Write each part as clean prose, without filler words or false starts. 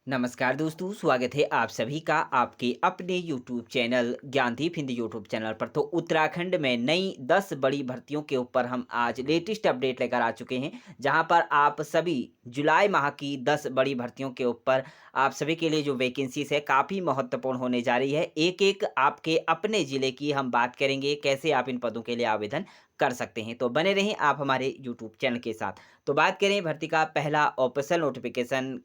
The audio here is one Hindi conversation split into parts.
नमस्कार दोस्तों, स्वागत है आप सभी का आपके अपने YouTube channel Gyandeep Hindi YouTube channel पर। तो उत्तराखंड में नई 10 बड़ी भर्तियों के ऊपर हम आज लेटेस्ट अपडेट लेकर आ चुके हैं, जहां पर आप सभी जुलाई माह की 10 बड़ी भर्तियों के ऊपर आप सभी के लिए जो वैकेंसीज है काफ़ी महत्वपूर्ण होने जा रही है। एक-एक आपके अपने ज़िले की हम बात करेंगे, कैसे आप इन पदों के लिए आवेदन कर सकते हैं। तो बने रहें आप हमारे यूट्यूब चैनल के साथ। तो बात करें भर्ती का पहला ऑफिशियल नोटिफिकेशन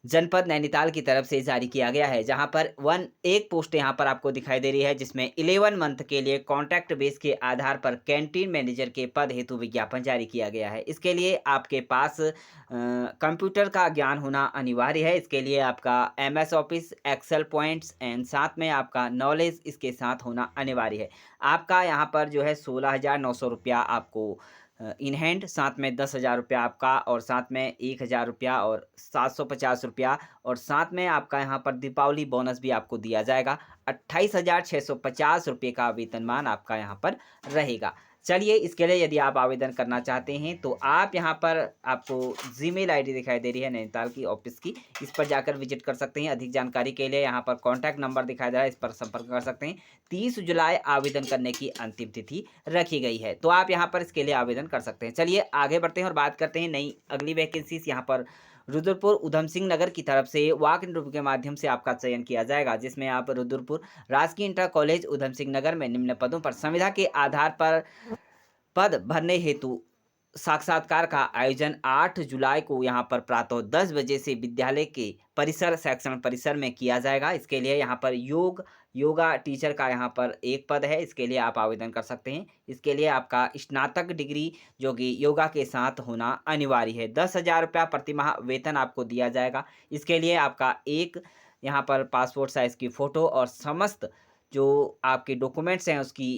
जनपद नैनीताल की तरफ से जारी किया गया है, जहां पर एक पोस्ट यहां पर आपको दिखाई दे रही है, जिसमें 11 मंथ के लिए कॉन्ट्रैक्ट बेस के आधार पर कैंटीन मैनेजर के पद हेतु विज्ञापन जारी किया गया है। इसके लिए आपके पास कंप्यूटर का ज्ञान होना अनिवार्य है। इसके लिए आपका MS office, Excel points and साथ में आपका नॉलेज इसके साथ होना अनिवार्य है। आपका यहाँ पर जो है 16,900 रुपया आपको इन हैंड, साथ में 10,000 रुपया आपका, और साथ में 1,000 रुपया और 750 रुपया, और साथ में आपका यहाँ पर दीपावली बोनस भी आपको दिया जाएगा। 28,650 रुपये का वेतनमान आपका यहाँ पर रहेगा। चलिए, इसके लिए यदि आप आवेदन करना चाहते हैं तो आप यहाँ पर आपको जीमेल आईडी दिखाई दे रही है नैनीताल की ऑफिस की, इस पर जाकर विजिट कर सकते हैं। अधिक जानकारी के लिए यहाँ पर कॉन्टैक्ट नंबर दिखाई दे रहा है, इस पर संपर्क कर सकते हैं। 30 जुलाई आवेदन करने की अंतिम तिथि रखी गई है, तो आप यहाँ पर इसके लिए आवेदन कर सकते हैं। चलिए आगे बढ़ते हैं और बात करते हैं नई अगली वैकेंसीज। यहाँ पर रुद्रपुर उधम सिंह नगर की तरफ से वॉक इंटरव्यू के माध्यम से आपका चयन किया जाएगा, जिसमें आप रुद्रपुर राजकीय इंटर कॉलेज उधम सिंह नगर में निम्न पदों पर संविदा के आधार पर पद भरने हेतु साक्षात्कार का आयोजन 8 जुलाई को यहाँ पर प्रातः 10 बजे से विद्यालय के परिसर शैक्षण परिसर में किया जाएगा। इसके लिए यहाँ पर योगा टीचर का यहाँ पर एक पद है, इसके लिए आप आवेदन कर सकते हैं। इसके लिए आपका स्नातक डिग्री जो कि योगा के साथ होना अनिवार्य है। 10,000 रुपया प्रति माह वेतन आपको दिया जाएगा। इसके लिए आपका एक यहाँ पर पासपोर्ट साइज की फ़ोटो और समस्त जो आपके डॉक्यूमेंट्स हैं उसकी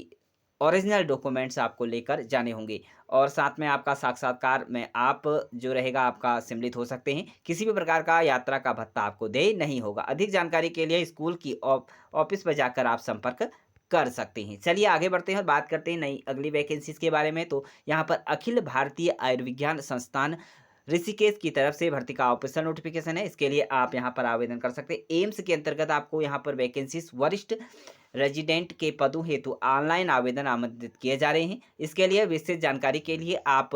ओरिजिनल डॉक्यूमेंट्स आपको लेकर जाने होंगे, और साथ में आपका साक्षात्कार में आप जो रहेगा आपका सम्मिलित हो सकते हैं। किसी भी प्रकार का यात्रा का भत्ता आपको देय नहीं होगा। अधिक जानकारी के लिए स्कूल की ऑफिस पर जाकर आप संपर्क कर सकते हैं। चलिए आगे बढ़ते हैं और बात करते हैं नई अगली वैकेंसीज के बारे में। तो यहाँ पर अखिल भारतीय आयुर्विज्ञान संस्थान ऋषिकेश की तरफ से भर्ती का ऑफिशियल नोटिफिकेशन है। इसके लिए आप यहाँ पर आवेदन कर सकते हैं। एम्स के अंतर्गत आपको यहाँ पर वैकेंसीज वरिष्ठ रेजिडेंट के पदों हेतु ऑनलाइन आवेदन आमंत्रित किए जा रहे हैं। इसके लिए विस्तृत जानकारी के लिए आप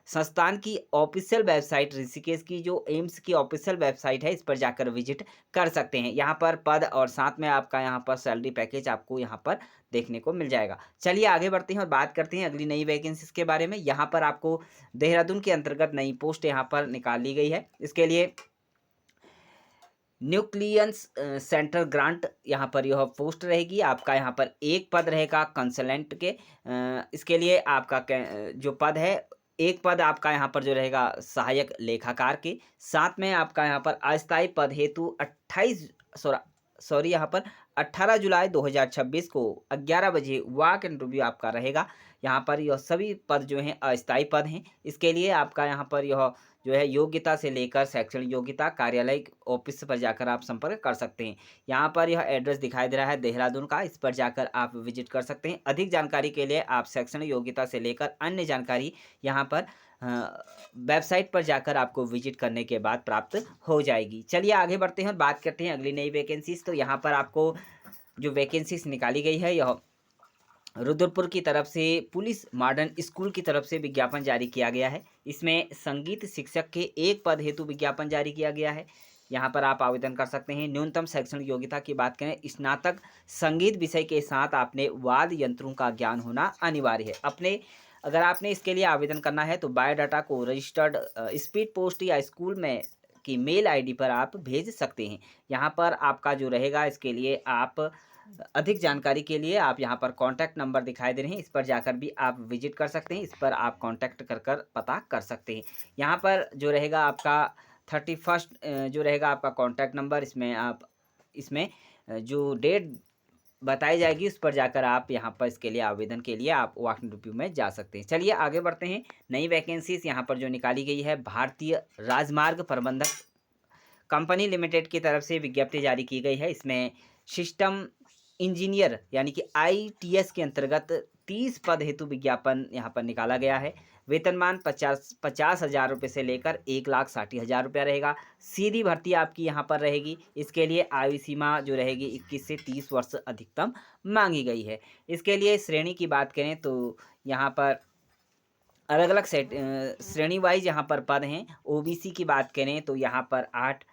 संस्थान की ऑफिशियल वेबसाइट, ऋषिकेश की जो एम्स की ऑफिशियल वेबसाइट है, इस पर जाकर विजिट कर सकते हैं। यहाँ पर पद और साथ में आपका यहाँ पर सैलरी पैकेज आपको यहाँ पर देखने को मिल जाएगा। चलिए आगे बढ़ते हैं और बात करते हैं अगली नई वैकेंसीज के बारे में। यहाँ पर आपको देहरादून के अंतर्गत नई पोस्ट यहाँ पर निकाल ली गई है। इसके लिए न्यूक्लियस सेंटर ग्रांट यहाँ पर यह पोस्ट रहेगी। आपका यहाँ पर एक पद रहेगा कंसल्टेंट के। इसके लिए आपका जो पद है, एक पद आपका यहाँ पर जो रहेगा सहायक लेखाकार के। साथ में आपका यहाँ पर अस्थायी पद हेतु 28 सॉरी यहाँ पर 18 जुलाई 2026 को 11 बजे वॉक इंटरव्यू आपका रहेगा। यहाँ पर यह सभी पद जो हैं अस्थायी पद हैं। इसके लिए आपका यहाँ पर यह जो है योग्यता से लेकर शैक्षणिक योग्यता कार्यालय ऑफिस पर जाकर आप संपर्क कर सकते हैं। यहाँ पर यह एड्रेस दिखाई दे रहा है देहरादून का, इस पर जाकर आप विजिट कर सकते हैं। अधिक जानकारी के लिए आप शैक्षणिक योग्यता से लेकर अन्य जानकारी यहाँ पर वेबसाइट पर जाकर आपको विजिट करने के बाद प्राप्त हो जाएगी। चलिए आगे बढ़ते हैं और बात करते हैं अगली नई वैकेंसीज। तो यहाँ पर आपको जो वैकेंसीज निकाली गई है, यह रुद्रपुर की तरफ से पुलिस मॉडर्न स्कूल की तरफ से विज्ञापन जारी किया गया है। इसमें संगीत शिक्षक के एक पद हेतु विज्ञापन जारी किया गया है। यहाँ पर आप आवेदन कर सकते हैं। न्यूनतम शैक्षणिक योग्यता की बात करें, स्नातक संगीत विषय के साथ आपने वाद्य यंत्रों का ज्ञान होना अनिवार्य है। अगर आपने इसके लिए आवेदन करना है तो बायोडाटा को रजिस्टर्ड स्पीड पोस्ट या स्कूल में की मेल आईडी पर आप भेज सकते हैं। यहाँ पर आपका जो रहेगा, इसके लिए आप अधिक जानकारी के लिए आप यहाँ पर कॉन्टैक्ट नंबर दिखाई दे रहे हैं, इस पर जाकर भी आप विजिट कर सकते हैं। इस पर आप कॉन्टैक्ट कर पता कर सकते हैं। यहाँ पर जो रहेगा आपका 31 जो रहेगा आपका कॉन्टैक्ट नंबर, इसमें जो डेट बताई जाएगी उस पर जाकर आप यहाँ पर इसके लिए आवेदन के लिए आप वॉक इंटरव्यू में जा सकते हैं। चलिए आगे बढ़ते हैं। नई वैकेंसीज यहाँ पर जो निकाली गई है, भारतीय राजमार्ग प्रबंधक कंपनी लिमिटेड की तरफ से विज्ञप्ति जारी की गई है। इसमें सिस्टम इंजीनियर यानी कि आईटीएस के अंतर्गत 30 पद हेतु विज्ञापन यहाँ पर निकाला गया है। वेतनमान 50,000 रुपये से लेकर 1,60,000 रुपया रहेगा। सीधी भर्ती आपकी यहाँ पर रहेगी। इसके लिए आयु सीमा जो रहेगी 21 से 30 वर्ष अधिकतम मांगी गई है। इसके लिए श्रेणी की बात करें तो यहाँ पर अलग-अलग श्रेणी वाइज़ यहाँ पर पद हैं। ओबीसी की बात करें तो यहाँ पर 8,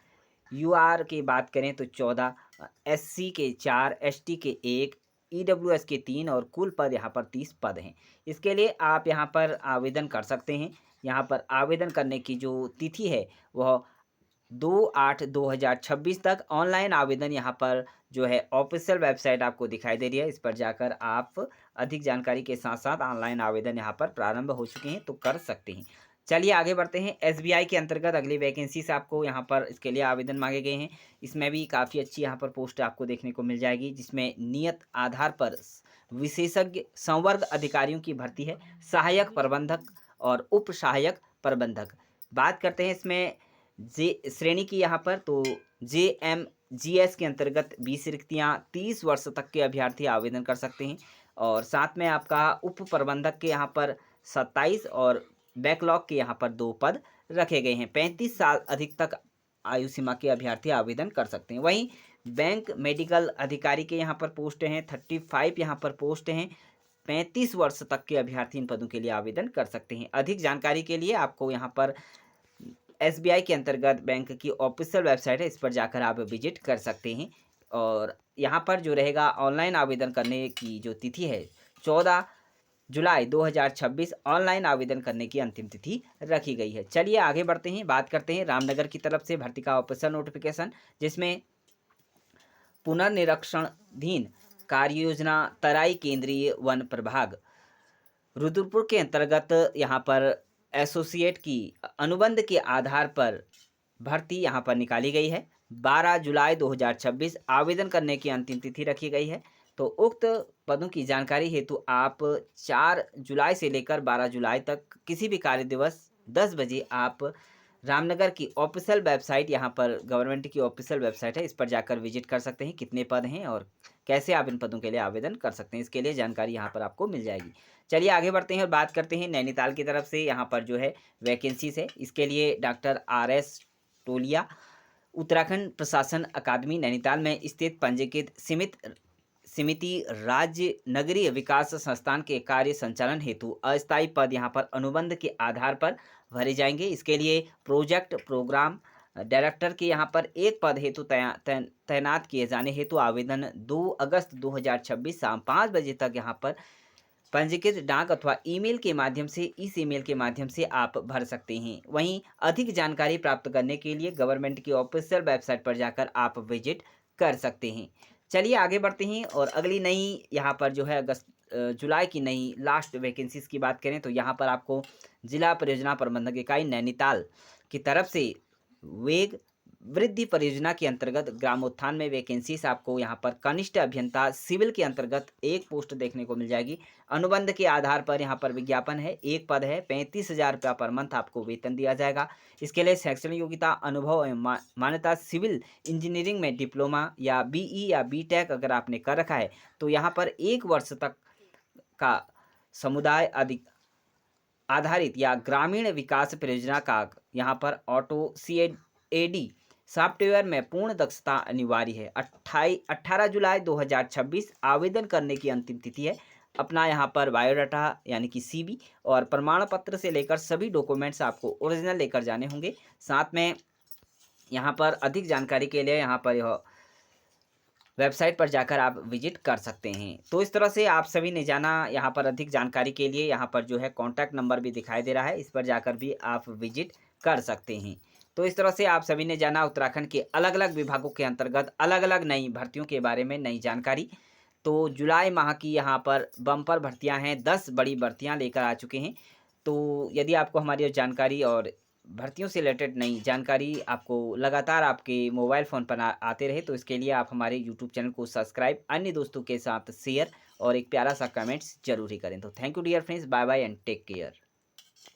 यूआर की बात करें तो 14, एससी के 4, एसटी के 1, ईडब्ल्यूएस के 3 और कुल पद यहाँ पर 30 पद हैं। इसके लिए आप यहाँ पर आवेदन कर सकते हैं। यहाँ पर आवेदन करने की जो तिथि है वह 2/8/2026 तक ऑनलाइन आवेदन यहाँ पर जो है ऑफिशियल वेबसाइट आपको दिखाई दे रही है। इस पर जाकर आप अधिक जानकारी के साथ-साथ ऑनलाइन आवेदन यहाँ पर प्रारंभ हो चुके हैं, तो कर सकते हैं। चलिए आगे बढ़ते हैं। एसबीआई के अंतर्गत अगली वैकेंसी से आपको यहाँ पर इसके लिए आवेदन मांगे गए हैं। इसमें भी काफ़ी अच्छी यहाँ पर पोस्ट आपको देखने को मिल जाएगी, जिसमें नियत आधार पर विशेषज्ञ संवर्ग अधिकारियों की भर्ती है, सहायक प्रबंधक और उप सहायक प्रबंधक। बात करते हैं इसमें जे श्रेणी की यहाँ पर तो जेएमजीएस के अंतर्गत 20 रिक्तियाँ 30 वर्ष तक के अभ्यर्थी आवेदन कर सकते हैं और साथ में आपका उप प्रबंधक के यहाँ पर 27 और बैकलॉग के यहाँ पर 2 पद रखे गए हैं। 35 साल अधिक तक आयु सीमा के अभ्यर्थी आवेदन कर सकते हैं। वहीं बैंक मेडिकल अधिकारी के यहाँ पर पोस्ट हैं, 35 यहाँ पर पोस्ट हैं। 35 वर्ष तक के अभ्यर्थी इन पदों के लिए आवेदन कर सकते हैं। अधिक जानकारी के लिए आपको यहाँ पर एसबीआई के अंतर्गत बैंक की ऑफिशियल वेबसाइट है, इस पर जाकर आप विजिट कर सकते हैं। और यहाँ पर जो रहेगा ऑनलाइन आवेदन करने की जो तिथि है 14 जुलाई 2026 ऑनलाइन आवेदन करने की अंतिम तिथि रखी गई है। चलिए आगे बढ़ते हैं, बात करते हैं रामनगर की तरफ से भर्ती का ऑफिशियल नोटिफिकेशन, जिसमें पुनर्निरीक्षणाधीन कार्य योजना तराई केंद्रीय वन प्रभाग रुद्रपुर के अंतर्गत यहाँ पर एसोसिएट की अनुबंध के आधार पर भर्ती यहाँ पर निकाली गई है। 12 जुलाई 2026 आवेदन करने की अंतिम तिथि रखी गई है। तो उक्त पदों की जानकारी हेतु आप 4 जुलाई से लेकर 12 जुलाई तक किसी भी कार्य दिवस 10 बजे आप रामनगर की ऑफिशियल वेबसाइट, यहाँ पर गवर्नमेंट की ऑफिशियल वेबसाइट है, इस पर जाकर विजिट कर सकते हैं। कितने पद हैं और कैसे आप इन पदों के लिए आवेदन कर सकते हैं, इसके लिए जानकारी यहाँ पर आपको मिल जाएगी। चलिए आगे बढ़ते हैं और बात करते हैं नैनीताल की तरफ से यहाँ पर जो है वैकेंसीज है। इसके लिए डॉक्टर RS टोलिया उत्तराखंड प्रशासन अकादमी नैनीताल में स्थित पंजीकृत समिति राज्य नगरीय विकास संस्थान के कार्य संचालन हेतु अस्थायी पद यहाँ पर अनुबंध के आधार पर भरे जाएंगे। इसके लिए प्रोजेक्ट प्रोग्राम डायरेक्टर के यहाँ पर एक पद हेतु तैनात किए जाने हेतु आवेदन 2 अगस्त 2026 शाम 5 बजे तक यहाँ पर पंजीकृत डाक अथवा ईमेल के माध्यम से, इस ईमेल के माध्यम से आप भर सकते हैं। वहीं अधिक जानकारी प्राप्त करने के लिए गवर्नमेंट की ऑफिशियल वेबसाइट पर जाकर आप विजिट कर सकते हैं। चलिए आगे बढ़ते हैं और अगली नई यहाँ पर जो है जुलाई की नई लास्ट वैकेंसीज की बात करें तो यहाँ पर आपको जिला परियोजना प्रबंधक इकाई नैनीताल की तरफ से वेग वृद्धि परियोजना के अंतर्गत ग्रामोत्थान में वैकेंसीज आपको यहाँ पर कनिष्ठ अभियंता सिविल के अंतर्गत एक पोस्ट देखने को मिल जाएगी। अनुबंध के आधार पर यहाँ पर विज्ञापन है, एक पद है, 35,000 रुपया पर मंथ आपको वेतन दिया जाएगा। इसके लिए शैक्षणिक योग्यता, अनुभव एवं मान्यता सिविल इंजीनियरिंग में डिप्लोमा या BE या BTech अगर आपने कर रखा है तो यहाँ पर 1 वर्ष तक का समुदाय आधारित या ग्रामीण विकास परियोजना का यहाँ पर ऑटो CAD सॉफ्टवेयर में पूर्ण दक्षता अनिवार्य है। 18 जुलाई 2026 आवेदन करने की अंतिम तिथि है। अपना यहाँ पर बायोडाटा यानी कि CV और प्रमाण पत्र से लेकर सभी डॉक्यूमेंट्स आपको ओरिजिनल लेकर जाने होंगे। साथ में यहाँ पर अधिक जानकारी के लिए यहाँ पर यह वेबसाइट पर जाकर आप विजिट कर सकते हैं। तो इस तरह से आप सभी ने जाना, यहाँ पर अधिक जानकारी के लिए यहाँ पर जो है कॉन्टैक्ट नंबर भी दिखाई दे रहा है, इस पर जाकर भी आप विजिट कर सकते हैं। तो इस तरह से आप सभी ने जाना उत्तराखंड के अलग अलग विभागों के अंतर्गत अलग अलग नई भर्तियों के बारे में नई जानकारी। तो जुलाई माह की यहाँ पर बम्पर भर्तियाँ हैं, 10 बड़ी भर्तियाँ लेकर आ चुके हैं। तो यदि आपको हमारी जानकारी और भर्तियों से रिलेटेड नई जानकारी आपको लगातार आपके मोबाइल फ़ोन पर आते रहे तो इसके लिए आप हमारे यूट्यूब चैनल को सब्सक्राइब, अन्य दोस्तों के साथ शेयर और एक प्यारा सा कमेंट्स जरूर ही करें। तो thank you dear friends, bye bye and take care.